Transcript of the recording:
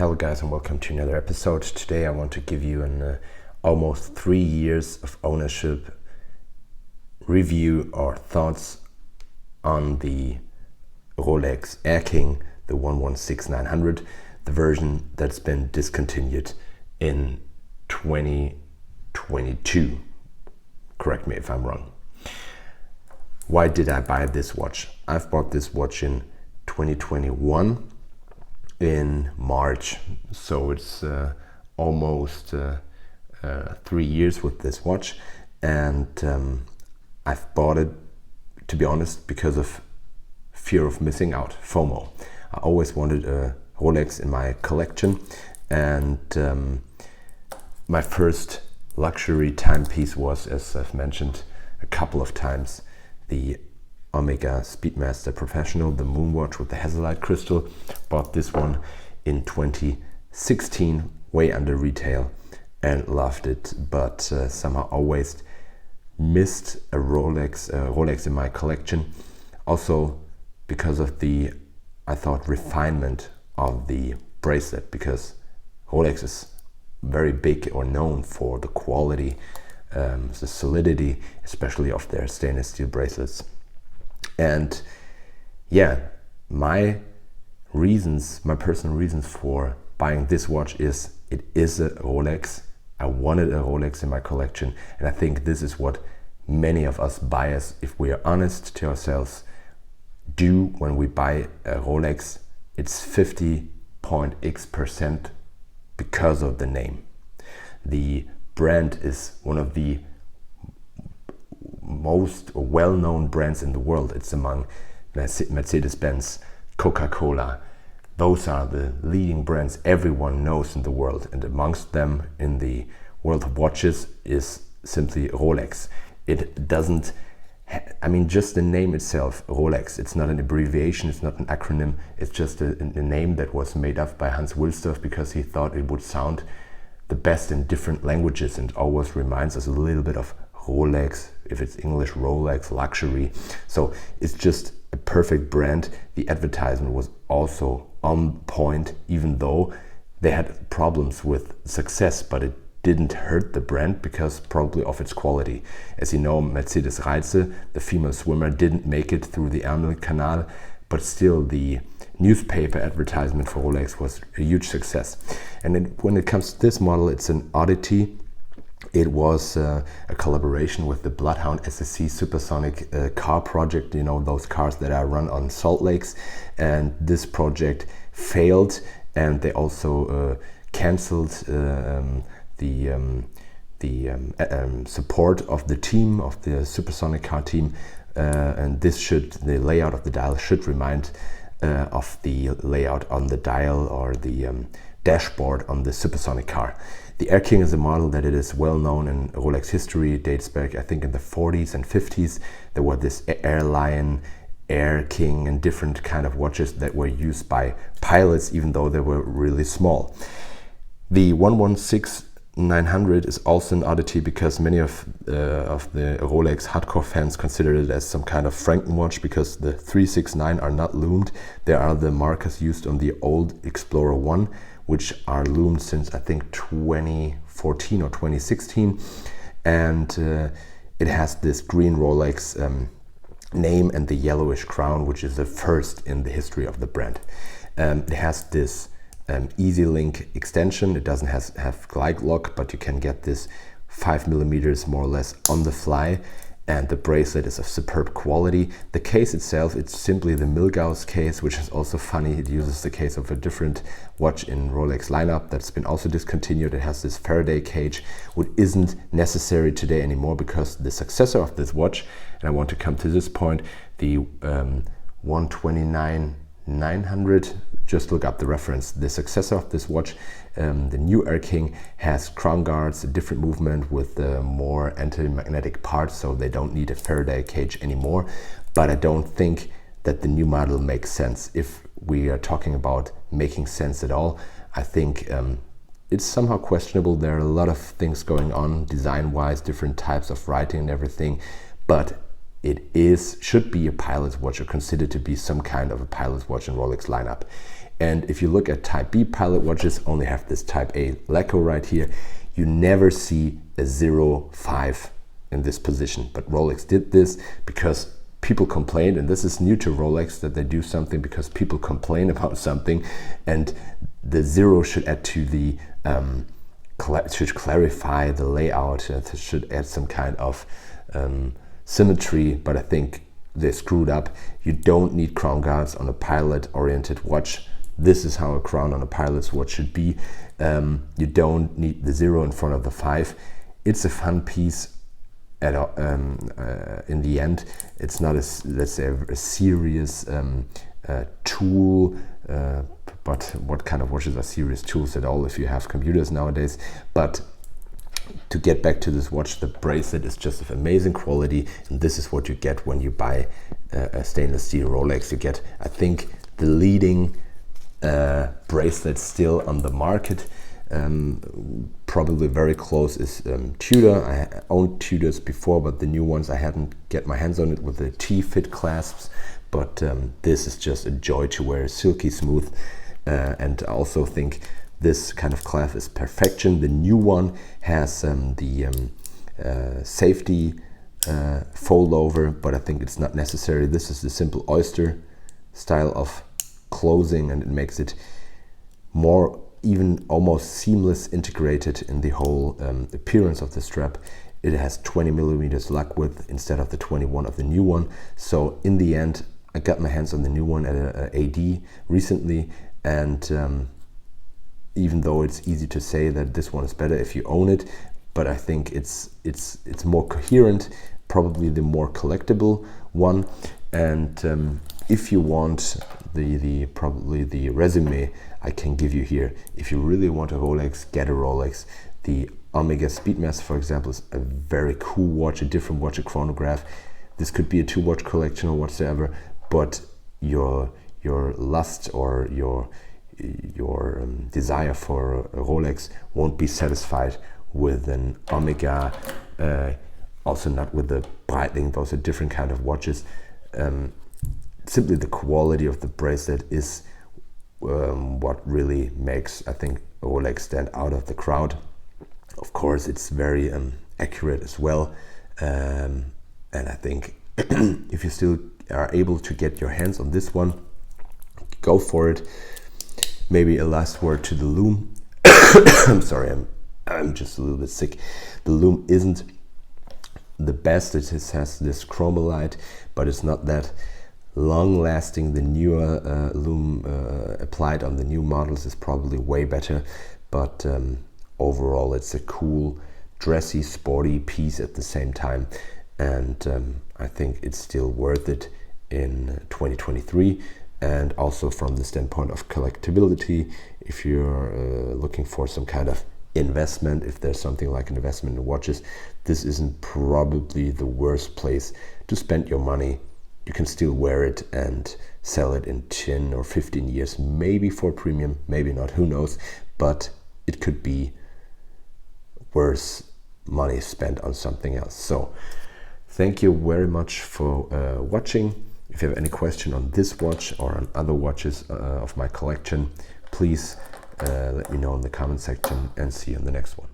Hello guys, and welcome to another episode. Today I want to give you an almost 3 years of ownership review or thoughts on the Rolex Air-King, the 116900, the version that's been discontinued in 2022. Correct me if I'm wrong. Why did I buy this watch? I've bought this watch in 2021 in March, so it's almost 3 years with this watch, and I've bought it, to be honest, because of fear of missing out, FOMO. I always wanted a Rolex in my collection, and my first luxury timepiece was, as I've mentioned a couple of times, the Omega Speedmaster Professional, the Moonwatch with the Hazelite crystal. Bought this one in 2016, way under retail, and loved it, but somehow always missed a Rolex in my collection. Also because of the, I thought, refinement of the bracelet, because Rolex is very big or known for the quality, the solidity, especially of their stainless steel bracelets. And yeah, my personal reasons for buying this watch is it is a Rolex. I wanted a Rolex in my collection, and I think this is what many of us buyers, if we are honest to ourselves, do when we buy a Rolex. It's 50.x% because of the name. The brand is one of the most well-known brands in the world. It's among Mercedes-Benz, Coca-Cola. Those are the leading brands everyone knows in the world, and amongst them in the world of watches is simply Rolex. It doesn't, just the name itself, Rolex, it's not an abbreviation, it's not an acronym, it's just a name that was made up by Hans Wilsdorf because he thought it would sound the best in different languages, and always reminds us a little bit of Rolex, if it's English, Rolex, luxury. So it's just a perfect brand. The advertisement was also on point, even though they had problems with success, but it didn't hurt the brand because probably of its quality. As you know, Mercedes Reize, the female swimmer, didn't make it through the Ärmelkanal, but still the newspaper advertisement for Rolex was a huge success. And when it comes to this model, it's an oddity. It was a collaboration with the Bloodhound SSC supersonic car project, you know, those cars that are run on salt lakes, and this project failed, and they also cancelled the support of the team, of the supersonic car team, and the layout of the dial should remind of the layout on the dial or the dashboard on the supersonic car. The Air-King is a model that it is well known in Rolex history. It dates back, I think, in the 40s and 50s. There were this Airline, Air-King, and different kind of watches that were used by pilots, even though they were really small. The 116900 is also an oddity because many of the Rolex hardcore fans consider it as some kind of Franken watch, because the 369 are not loomed. There are the markers used on the old Explorer 1, which are loomed since I think 2014 or 2016, and it has this green Rolex name and the yellowish crown, which is the first in the history of the brand. It has this easy link extension. It doesn't have glide lock, but you can get this 5 millimeters more or less on the fly, and the bracelet is of superb quality. The case itself, it's simply the Milgauss case, which is also funny. It uses the case of a different watch in Rolex lineup that's been also discontinued. It has this Faraday cage, which isn't necessary today anymore because the successor of this watch, and I want to come to this point, the 129900, just look up the reference. The successor of this watch, the new Air-King, has crown guards, a different movement with more anti-magnetic parts, so they don't need a Faraday cage anymore. But I don't think that the new model makes sense. If we are talking about making sense at all, I think it's somehow questionable. There are a lot of things going on design-wise, different types of writing and everything, but should be a pilot's watch, or considered to be some kind of a pilot's watch in Rolex lineup. And if you look at Type B pilot watches, only have this Type A lacquer right here, you never see a 0.5 in this position. But Rolex did this because people complained, and this is new to Rolex, that they do something because people complain about something, and the 0 should add to the should clarify the layout, it should add some kind of symmetry, but I think they screwed up. You don't need crown guards on a pilot oriented watch. This is how a crown on a pilot's watch should be. You don't need the 0 in front of the 5. It's a fun piece. In the end, it's not a, let's say, a serious tool, but what kind of watches are serious tools at all if you have computers nowadays? But to get back to this watch, the bracelet is just of amazing quality, and this is what you get when you buy a stainless steel Rolex. You get, I think, the leading bracelet still on the market. Probably very close is Tudor. I owned Tudors before, but the new ones I hadn't get my hands on it with the T-fit clasps. But this is just a joy to wear, silky smooth, and I also think this kind of clasp is perfection. The new one has the safety fold over, but I think it's not necessary. This is the simple oyster style of closing, and it makes it more, even almost seamless, integrated in the whole appearance of the strap. It has 20 millimeters lug width instead of the 21 of the new one. So in the end, I got my hands on the new one at a AD recently, and even though it's easy to say that this one is better if you own it, but I think it's more coherent, probably the more collectible one. And if you want probably the resume I can give you here, if you really want a Rolex, get a Rolex. The Omega Speedmaster, for example, is a very cool watch, a different watch, a chronograph. This could be a 2-watch collection or whatsoever, but your lust or your desire for a Rolex won't be satisfied with an Omega, also not with the Breitling. Those are different kind of watches. Simply the quality of the bracelet is what really makes, I think, Rolex stand out of the crowd. Of course, it's very accurate as well, and I think if you still are able to get your hands on this one, go for it. Maybe a last word to the lume. I'm sorry, I'm just a little bit sick. The lume isn't the best. It has this chromolite, but it's not that long lasting. The newer lume applied on the new models is probably way better, but overall it's a cool, dressy, sporty piece at the same time, and I think it's still worth it in 2023. And also from the standpoint of collectability, if you're looking for some kind of investment, if there's something like an investment in watches, this isn't probably the worst place to spend your money. You can still wear it and sell it in 10 or 15 years, maybe for premium, maybe not, who knows, but it could be worse money spent on something else. So thank you very much for watching. If you have any question on this watch or on other watches of my collection, please let me know in the comment section, and see you in the next one.